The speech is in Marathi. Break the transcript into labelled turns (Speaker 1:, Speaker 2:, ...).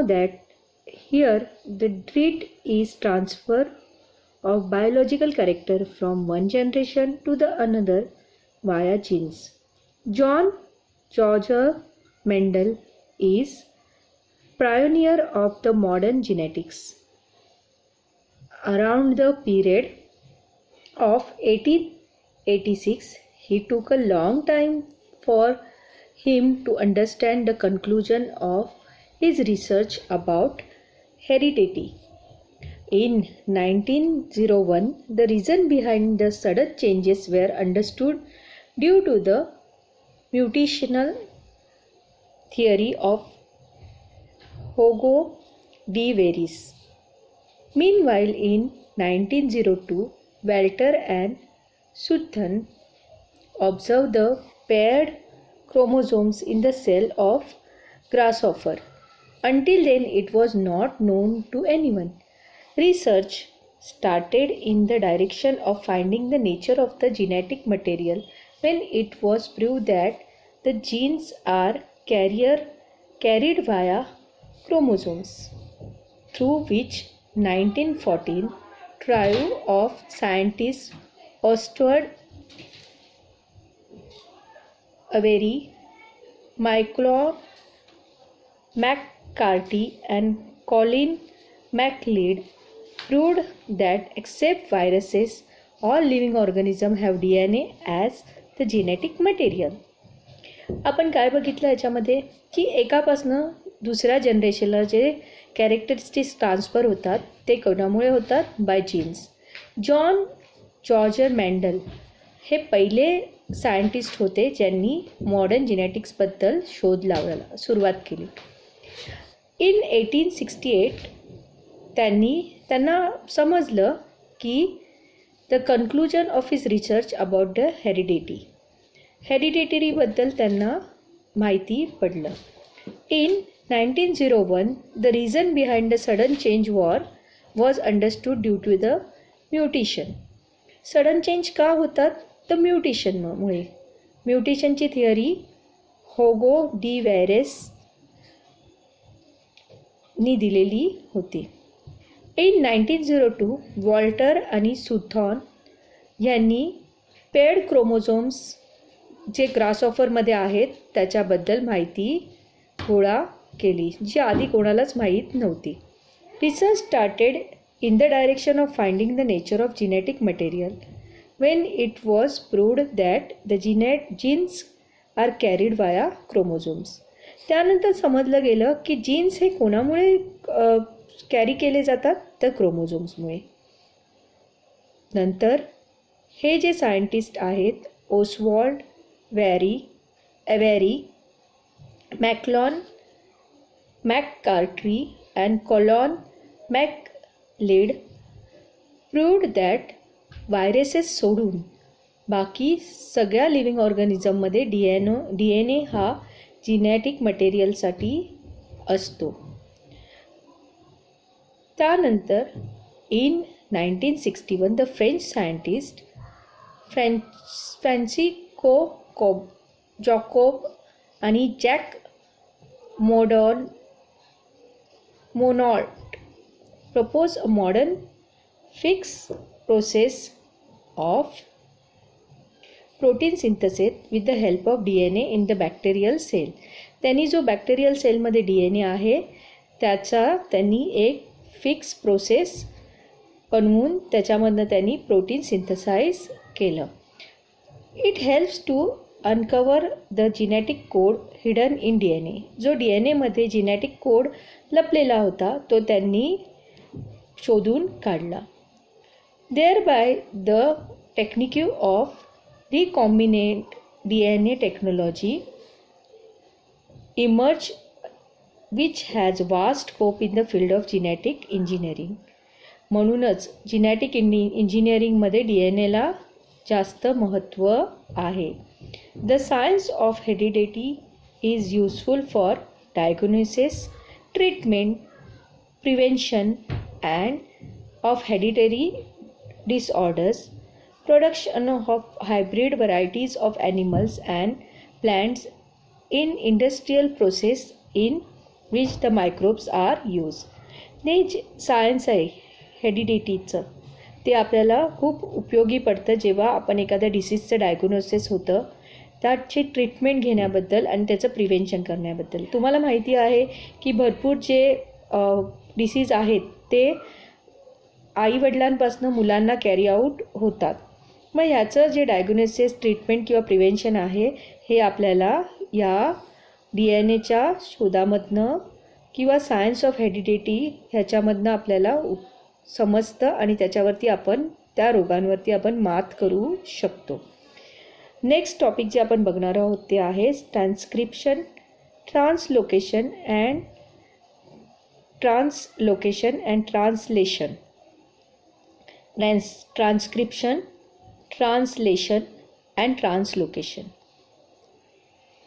Speaker 1: that here the trait is transfer of biological character from one generation to the another via genes. John George Mendel is pioneer of the modern genetics. Around the period of 1886, he took a long time for him to understand the conclusion of his research about heredity. In 1901, the reason behind the sudden changes were understood due to the mutational theory of Hugo de Veris. Meanwhile, in 1902, Walter and Sutton observed the paired chromosomes in the cell of grasshopper. Until then, it was not known to anyone. Research started in the direction of finding the nature of the genetic material when it was proved that the genes are carried via chromosomes, through which 1914 trio of scientists Ostwald, Avery, Michael McCarthy and Colin MacLeod proved that except viruses, all living organisms have DNA as the genetic material. आपण काय बघितलं याच्यामध्ये की एकापासनं दुसऱ्या जनरेशनला जे कॅरेक्टरिस्टिक्स ट्रान्सफर होतात ते कोणामुळे होतात by genes. John George Mendel हे पहिले सायंटिस्ट होते ज्यांनी मॉडर्न जेनेटिक्सबद्दल शोध लावायला सुरुवात केली. इन 1868 त्यांना समजलं की the conclusion of his research about the हेरिडिटरीबद्दल त्यांना माहिती पडलं. In 1901 the reason behind the sudden change was understood due to the mutation. Sudden change का होतात? तर म्युटेशनमुळे. म्युटेशनची थिअरी होगो डी व्हॅरेस नी दिलेली होती. इन 1902 वॉल्टर आणि सुथॉन यांनी पेड क्रोमोझोम्स जे ग्रासऑफरमध्ये आहेत त्याच्याबद्दल माहिती गोळा केली जी आधी कोणालाच माहीत नव्हती. Research started in the direction of finding the nature of genetic material when it was proved that the genes are carried via chromosomes. त्यानंतर समजलं गेलं की जीन्स हे कोणामुळे कॅरी केले जातात तर क्रोमोझोम्समुळे. नंतर हे जे सायंटिस्ट आहेत ओस्वॉल्ड एवेरी, मॅकलॉन McCarty and Colin MacLeod proved that viruses सोडून बाकी सगळ्या लिव्हिंग ऑर्गॅनिझममध्ये डी एन ए हा जिनॅटिक मटेरियलसाठी असतो. त्यानंतर in 1961 the French scientist Francisco Jacob आणि Jacques Monod propose a modern fix process of protein synthesis with the help of DNA in the bacterial cell. त्यांनी जो बॅक्टेरियल सेलमध्ये DNA आहे त्याचा त्यांनी एक फिक्स प्रोसेस बनवून त्याच्यामधनं त्यांनी प्रोटीन सिंथसाइज केलं. It helps to uncover the genetic code hidden in DNA. जो DNAमध्ये जेनेटिक कोड लपलेला होता तो त्यांनी शोधून काढला. Thereby, the technique of recombinant DNA technology emerged, which has vast scope in the field of genetic engineering. म्हणूनच जेनेटिक इंजिनिअरिंगमध्ये DNA ला जास्त महत्त्व आहे. The science of heredity is useful for diagnosis, treatment, prevention, and of hereditary disorders, production of hybrid varieties of animals and plants in industrial process in which the microbes are use. हे जे सायन्स आहे हेडिडिटीचं ते आपल्याला खूप उपयोगी पडतं जेव्हा आपण एखाद्या डिसीजचं डायग्नोसिस होतं त्याची ट्रीटमेंट घेण्याबद्दल आणि त्याचं प्रिव्हेन्शन करण्याबद्दल. तुम्हाला माहिती आहे की भरपूर जे डिसीज आहेत ते आईवडिलांपासून मुलांना कॅरी आऊट होतात. मग ह्याचं जे डायग्नोसिस ट्रीटमेंट किंवा प्रिव्हेन्शन आहे हे आपल्याला या DNA शोधामधनं किंवा सायन्स ऑफ हेडिडिटी ह्याच्यामधनं आपल्याला समजतं आणि त्याच्यावरती आपण त्या रोगांवरती आपण मात करू शकतो. नेक्स्ट टॉपिक जे आपण बघणार आहोत ते आहे transcription, translocation and translation. Transcription, translation and translocation.